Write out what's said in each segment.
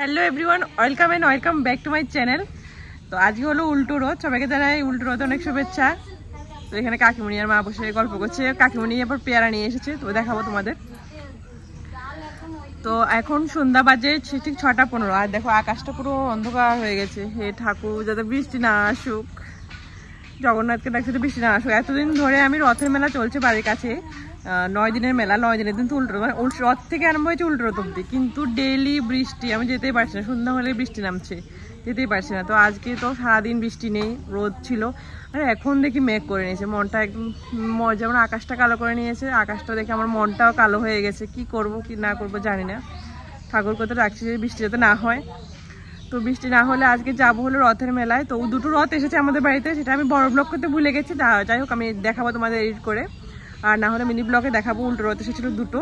Hello everyone, welcome back to my channel. তো আজকে হলো উল্টো রথ, সবাইকে জানাই উল্টো রথ অনেক শুভেচ্ছা। তো এখানে কাকিমণি আর মা বসে গল্প করছে, কাকিমণি এবার পেয়ারা নিয়ে এসেছে, তো দেখাবো তোমাদের। তো এখন সন্ধ্যা বাজে ঠিক 6:15, আর দেখো আকাশটা পুরো অন্ধকার হয়ে গেছে। হে ঠাকুর, যাতে বৃষ্টি না আসুক, জগন্নাথকে ডাকছে তো বৃষ্টি না আসুক। এতদিন ধরে আমি রথের মেলা চলছে বাড়ির কাছে, 9 দিনের মেলা, 9 দিনের দিন তো উল্টো মানে রথ থেকে আরম্ভ হয়েছে উল্টো রথ অব্দি, কিন্তু ডেইলি বৃষ্টি, আমি যেতেই পারছি না, সন্ধ্যা হলে বৃষ্টি নামছে, যেতেই পারছি না। তো আজকে তো সারাদিন বৃষ্টি নেই, রোদ ছিল, আর এখন দেখি মেঘ করে নিয়েছে, মনটা একদম যেমন আকাশটা কালো করে নিয়েছে, আকাশটা দেখে আমার মনটাও কালো হয়ে গেছে। কি করব কি না করব জানি না, ঠাকুর কথা রাখছি যে বৃষ্টি যাতে না হয়। তো বৃষ্টি না হলে আজকে যাবো হলো রথের মেলায়। তো দুটো রথ এসেছে আমাদের বাড়িতে, সেটা আমি বড় ব্লগ করতে ভুলে গেছি, যাই হোক আমি দেখাবো তোমাদের এডিট করে, আর না হলে মিনি ব্লগে দেখাবো। উল্টো রথ এসেছিলো দুটো।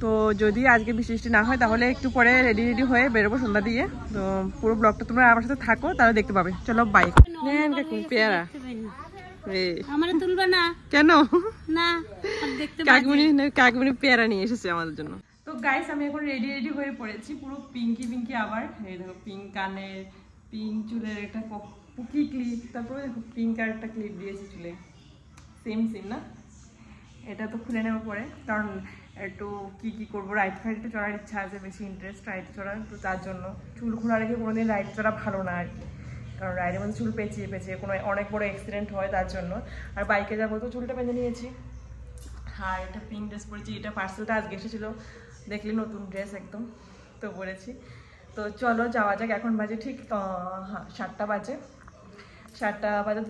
তো যদি আজকে বৃষ্টি না হয় তাহলে একটু পরে রেডি হয়ে বেরোবো সন্ধ্যা দিয়ে। তো পুরো ব্লগটা তোমরা আমার সাথে থাকো, তাহলে দেখতে পাবে। চলো বাই। নেন কাকুন পেয়ারা, তুলবে না কেন? না, কাকিমণি পেয়ারা নিয়ে এসেছে আমাদের জন্য। তো গাইস আমি এখন রেডি হয়ে পড়েছি, পুরো পিঙ্কি আবার। এই দেখো পিঙ্ক কানের, পিঙ্ক চুলের একটা পুকি ক্লিপ, তারপরে দেখো পিঙ্ক আর একটা ক্লিপ দিয়েছি চুলে, সেম না? এটা তো খুলে নেওয়ার পরে, কারণ একটু কি করবো, রাইড ফাইডে চড়ার ইচ্ছা আছে, বেশি ইন্টারেস্ট রাইড চড়ার। তো তার জন্য চুল খোলা রেখে কোনোদিন রাইড চড়া ভালো না আর কি, কারণ রাইডের মধ্যে চুল পেঁচিয়ে কোনো অনেক বড় অ্যাক্সিডেন্ট হয় তার জন্য। আর বাইকে যাবো তো চুলটা বেঁধে নিয়েছি। আর এটা পিঙ্ক ড্রেস পরেছি, এটা পার্সেলটা আজকে এসেছিলো, দেখলে নতুন ড্রেস একদম, তো পরেছি। তো চলো যাওয়া যাক। এখন বাজে ঠিক 7টা বাজে,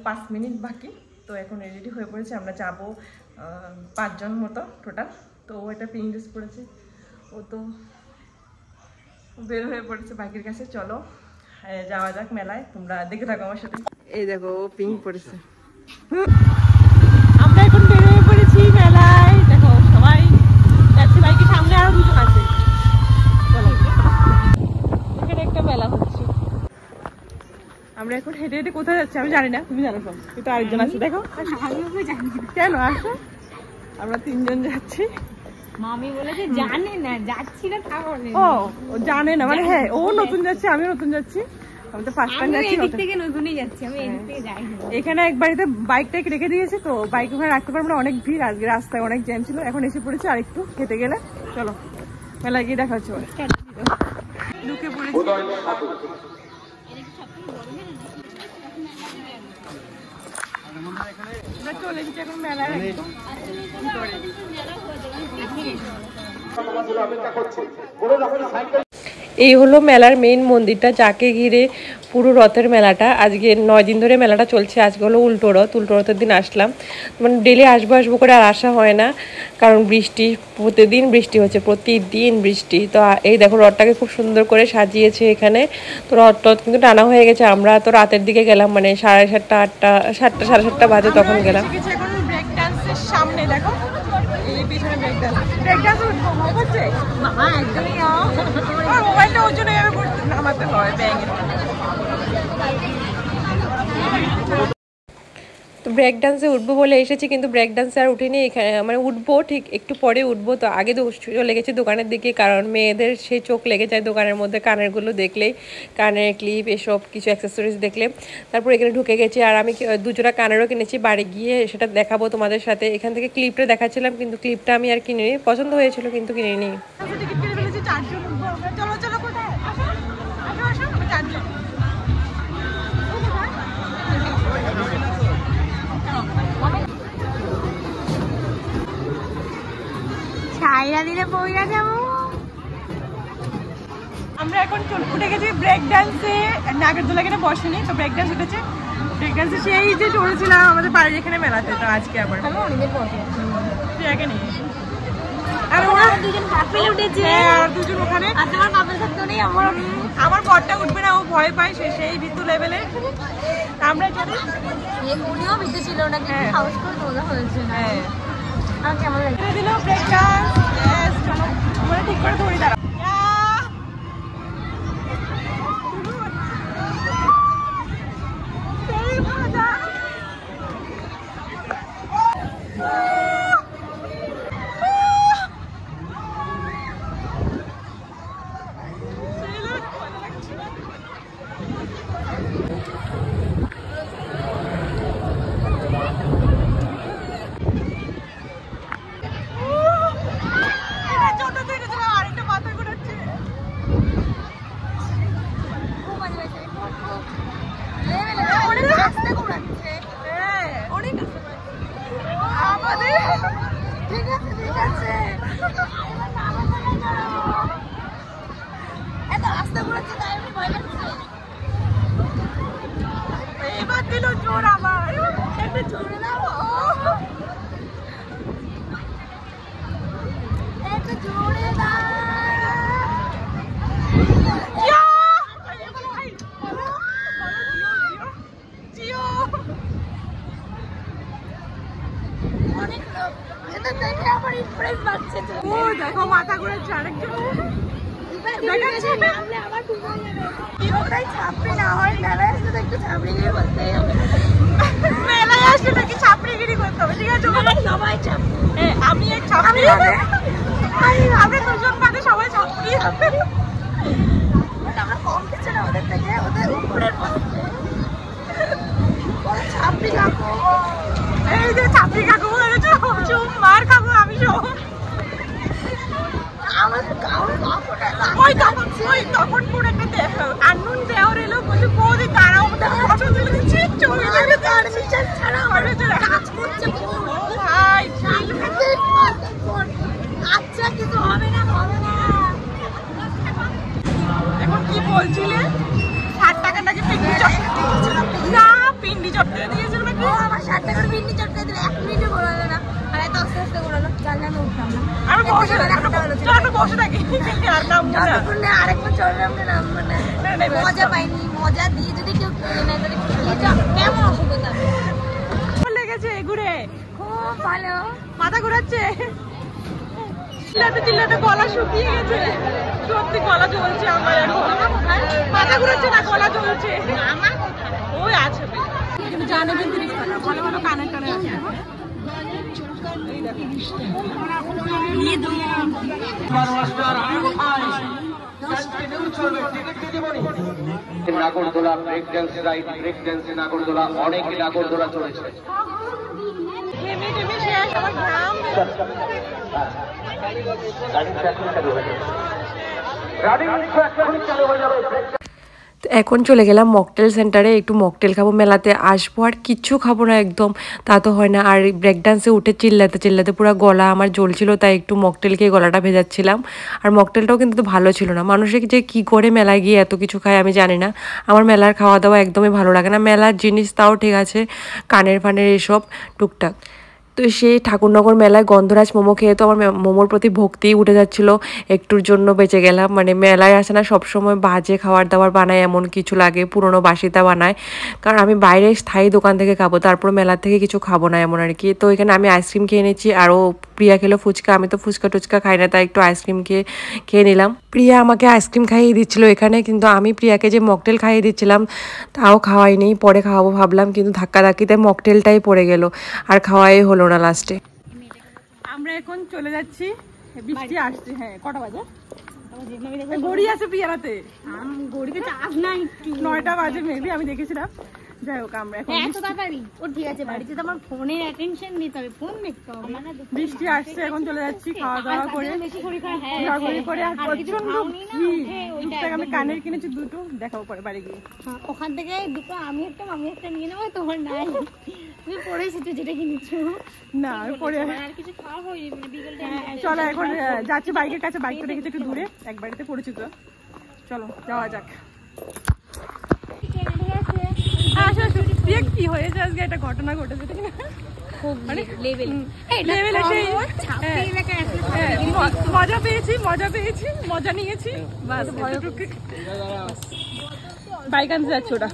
5 মিনিট বাকি। তো এখন রেডি হয়ে পড়েছে, আমরা যাবো 5 জন মতো টোটাল। তো ও এটা পিঙ্ক ড্রেস পরেছে, ও তো বের হয়ে পড়েছে বাইকের কাছে। চলো যাওয়া যাক মেলায়, তোমরা দেখে থাকো আমার সাথে। এই দেখো ও পিঙ্ক পরেছে। আমরা এখন বের হয়ে পড়েছি মেলায়, দেখো সবাই যাচ্ছে, বাইকের সামনে আরো দুজন আছে। চলো, এখানে একটা মেলা হচ্ছে, আমরা এখন হেঁটে কোথায় যাচ্ছি আমি জানি না, তুমি জানো সব, কিন্তু আরেকজন আছে দেখো। কেন আসো, আমরা 3 জন যাচ্ছি। মামি বলেছে জানে না, যাচ্ছি না তাহলে। ও জানে না মানে, হ্যাঁ ও নতুন যাচ্ছে, আমিও নতুন যাচ্ছি, আমি তো ফার্স্ট টাইম যাচ্ছি। এদিক থেকে নতুনই যাচ্ছি, আমি এদিক থেকে যাই না। এখানে এক বাড়িতে বাইকটা রেখে দিয়েছে, তো বাইক ওখানে রাখতে পারবো না, অনেক ভিড় আজকে, রাস্তায় অনেক জ্যাম ছিল। এখন এসে পড়েছে, আর একটু হেঁটে গেলে। চলো মেলায় গিয়ে দেখা হচ্ছে। ঢুকে পড়েছি, চলে এসেছি এখন মেলায় একদম এই হলো মেলার মেইন মন্দিরটা, যাকে ঘিরে পুরো রথের মেলাটা। আজকে 9 দিন ধরে মেলাটা চলছে। আজকে হলো উল্টো রথের দিন আসলাম, মানে ডেলি আসবো করে আর আসা হয় না, কারণ বৃষ্টি, প্রতিদিন বৃষ্টি হচ্ছে, প্রতিদিন বৃষ্টি। তো এই দেখো রথটাকে খুব সুন্দর করে সাজিয়েছে এখানে। তো রথ কিন্তু টানা হয়ে গেছে। আমরা তো রাতের দিকে গেলাম, মানে 7:30, 8টা, 7:30 বাজে তখন গেলাম। সামনে দেখো এই পিছনে ব্রেক ডান্স হচ্ছে, মামা একদমই আর মোবাইলটা ওর জন্য নামাতে হয় ব্যাঙে। তো ব্রেক ডান্সে উঠবো বলে এসেছি, কিন্তু ব্রেক ডান্সে আর উঠিনি, এখানে মানে উঠবো, ঠিক একটু পরে উঠবো। তো আগে তো চলে গেছি দোকানের দিকে, কারণ মেয়েদের সেই চোখ লেগে যায় দোকানের মধ্যে, কানেরগুলো দেখলেই, কানের ক্লিপ এসব কিছু অ্যাক্সেসরিজ দেখলে। তারপর এখানে ঢুকে গেছি, আর আমি 2 জোড়া কানেরও কিনেছি, বাড়ি গিয়ে সেটা দেখাবো তোমাদের সাথে। এখান থেকে ক্লিপটা দেখাচ্ছিলাম, কিন্তু ক্লিপটা আমি আর কিনিনি, পছন্দ হয়েছিল কিন্তু কিনিনি। আমরা এখন উঠে গেছি ব্রেক ডান্সে, নাগরদোলা এখানে বসেনি, তো ব্রেক ডান্স উঠেছে। ব্রেক ডান্সে সেই যে চড়েছিলাম আমাদের বাড়ির এখানে মেলাতে, তো আজকে আবার আগে নেই। আর ওরা 2জন কাপল উঠেছে, আর 2জন ওখানে। আর তোমার কাপল থাকতে নেই, আমার বরটা উঠবে না, ও ভয় পায়, সেই ভীতু লেভেলে। আমরা জানি উনিও ভীতু ছিল না, কিন্তু সাহস করে তোলা হয়েছে। হ্যাঁ, আর কেমন লাগে দিল ব্রেক ডান্স। চলো আমরা ঠিক করে ধরি, দাঁড়া। এবার দিল জোর আবার একটা জোরে দাও একটা জোরে দাও দেখো মাথা ঘুরেছে আরেকজন মেলায় আসলে নাকি ছাপড়িগিরি করতে হবে ঠিক আছে সবাই আমি এক ছাপড়ি আমরা দুজন বাদে সবাই ছাপড়ি আমরা কম কিছু না ওদের থেকে ওদের উপরের ছাপড়ি কাকু এই যে ছাপড়ি কাকু বলেছে চুপ মার খাবো আমি সব তখন পুরো একটা আননুন দেওয়ার এলো বলছে বৌদি দাঁড়াও ফটো তুলে দিচ্ছি চলে যাবে পারমিশন ছাড়া কাজ করছে আচ্ছা কিছু হবে না এখন কি বলছিলে 60 টাকা নাকি পিন্ডি চটকে না পিন্ডি চটকে দিয়েছিল নাকি আমার 60 টাকার পিন্ডি চটকে দিলে 1 মিনিটে বলালে না আর এত আস্তে আস্তে বলালো জানলে আমি উঠতাম না আমি বসে থাকি আর নাম না আরেকবার চললাম না নাম মানে মজা পাইনি মজা দিয়ে যদি কেউ না করে কেমন অসুবিধা ভালো লেগেছে ঘুরে খুব ভালো মাথা ঘোরাচ্ছে চিল্লাতে গলা শুকিয়ে গেছে সত্যি গলা জ্বলছে আমার এখন মাথা ঘুরাচ্ছে না গলা জ্বলছে ওই আছে কিন্তু জানাবেন 30 টাকা ভালো ভালো কানের টানে আছে নাগরদোলা ব্রেক ড্যান্স রাইড ব্রেক ড্যান্সে নাগরদোলা অনেক নাগরদোলা চলেছে এখন চলে গেলাম মকটেল সেন্টারে একটু মকটেল খাবো মেলাতে আসবো আর কিচ্ছু খাবো না একদম তা তো হয় না আর ব্রেক ডান্সে উঠে চিল্লাতে পুরো গলা আমার জ্বলছিল তাই একটু মকটেল খেয়ে গলাটা ভেজাচ্ছিলাম আর মকটেলটাও কিন্তু ভালো ছিল না মানুষে যে কি করে মেলায় গিয়ে এত কিছু খায় আমি জানি না আমার মেলার খাওয়া দাওয়া একদমই ভালো লাগে না মেলার জিনিস তাও ঠিক আছে কানের ফানের এসব টুকটাক তো সেই ঠাকুরনগর মেলায় গন্ধরাজ মোমো খেয়ে তো আমার মোমোর প্রতি ভক্তি উঠে যাচ্ছিলো একটুর জন্য বেঁচে গেলাম মানে মেলায় আসে না সবসময় বাজে খাবার দাবার বানায় এমন কিছু লাগে পুরনো বাসিতা বানায় কারণ আমি বাইরে স্থায়ী দোকান থেকে খাবো তারপর মেলা থেকে কিছু খাবো না এমন আর কি তো এখানে আমি আইসক্রিম খেয়ে নিচ্ছি আরও প্রিয়া খেলো ফুচকা আমি তো ফুচকা টুচকা খাই না তাই একটু আইসক্রিম খেয়ে নিলাম প্রিয়া আমাকে আইসক্রিম খাইয়ে দিচ্ছিলো এখানে কিন্তু আমি প্রিয়াকে যে মকটেল খাইয়ে দিচ্ছিলাম তাও খাওয়াইনি পরে খাওয়াবো ভাবলাম কিন্তু ধাক্কাধাক্কিতে মকটেলটাই পড়ে গেল আর খাওয়াই হলো না লাস্টে আমরা এখন চলে যাচ্ছি বৃষ্টি আসছে হ্যাঁ কটা বাজে ঘড়ি আছে পিয়ারাতে ঘড়িতে চার্জ নাই 9টা বাজে মেবি আমি দেখেছিলাম যাই হোক আমরা এখন এত তাড়াতাড়ি ও ঠিক আছে বাড়িতে তো আমার ফোনের অ্যাটেনশন নিতে হবে ফোন দেখতে হবে বৃষ্টি আসছে এখন চলে যাচ্ছি খাওয়া দাওয়া করে বেশি করে খায় হ্যাঁ ঘোরাঘুরি করে আর প্রচন্ড ভিড় আমি কানের কিনেছি দুটো দেখাবো পরে বাড়ি গিয়ে ওখান থেকে দুটো আমি একটা নিয়ে নেবো তোমার নাই তুমি পরে এসেছো যেটা কিনেছো না পরে আর কিছু খাওয়া হয়নি মানে বিকেল চলো এখন যাচ্ছি বাইকের কাছে বাইকটা রেখেছি একটু দূরে এক বাড়িতে পরিচিত চলো যাওয়া যাক কি হয়েছে আজকে একটা ঘটনা ঘটেছে ঠিক না মজা পেয়েছি মজা নিয়েছি বাইক আনতে যাচ্ছি ওটা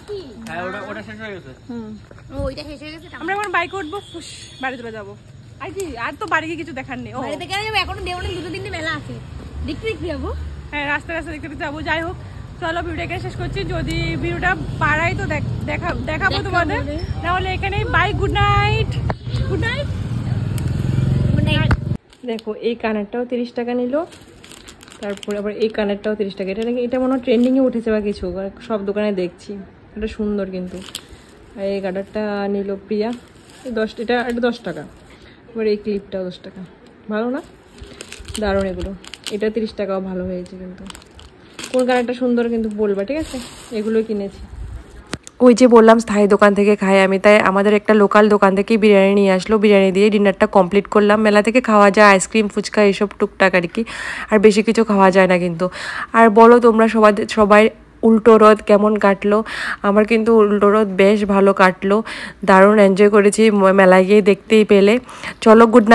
আমরা এখন বাইক উঠবো বাড়ি চলে যাবো আর কি আর তো বাড়ি গিয়ে কিছু দেখার নেই এখনো দেওয়ানে 2-3 দিন মেলা আছে দেখতে যাবো হ্যাঁ রাস্তা দেখতে যাবো যাই হোক চলো ভিডিওটা শেষ করছি যদি ভিডিওটা পাড়াই তো দেখাবো তোমাদের নাহলে এখানেই বাই গুড নাইট দেখো এই কানেরটাও 30 টাকা নিল তারপরে আবার এই কানেরটাও 30 টাকা এটা মনে হয় ট্রেন্ডিংয়ে উঠেছে বা কিছু সব দোকানে দেখছি এটা সুন্দর কিন্তু আর এই কানেরটা নিল প্রিয়া এটা 10 টাকা এবার এই ক্লিপটাও 10 টাকা ভালো না দারুণ এগুলো এটা 30 টাকাও ভালো হয়েছে কিন্তু কোন কানেরটা সুন্দর কিন্তু বলবা ঠিক আছে এগুলো কিনেছি ওই যে বললাম স্থায়ী দোকান থেকে খাই আমি, তাই আমাদের একটা লোকাল দোকান থেকে বিরিয়ানি নিয়ে আসলো, বিরিয়ানি দিয়ে ডিনারটা কমপ্লিট করলাম। মেলা থেকে খাওয়া যায় আইসক্রিম ফুচকা এইসব টুকটাক আর কি, আর বেশি কিছু খাওয়া যায় না কিন্তু। আর বলো তোমরা সবাই উল্টো রথ কেমন কাটলো? আমার কিন্তু উল্টো রথ বেশ ভালো কাটলো, দারুণ এনজয় করেছি, মেলায় গিয়ে দেখতেই পেলে। চলো গুড নাইট।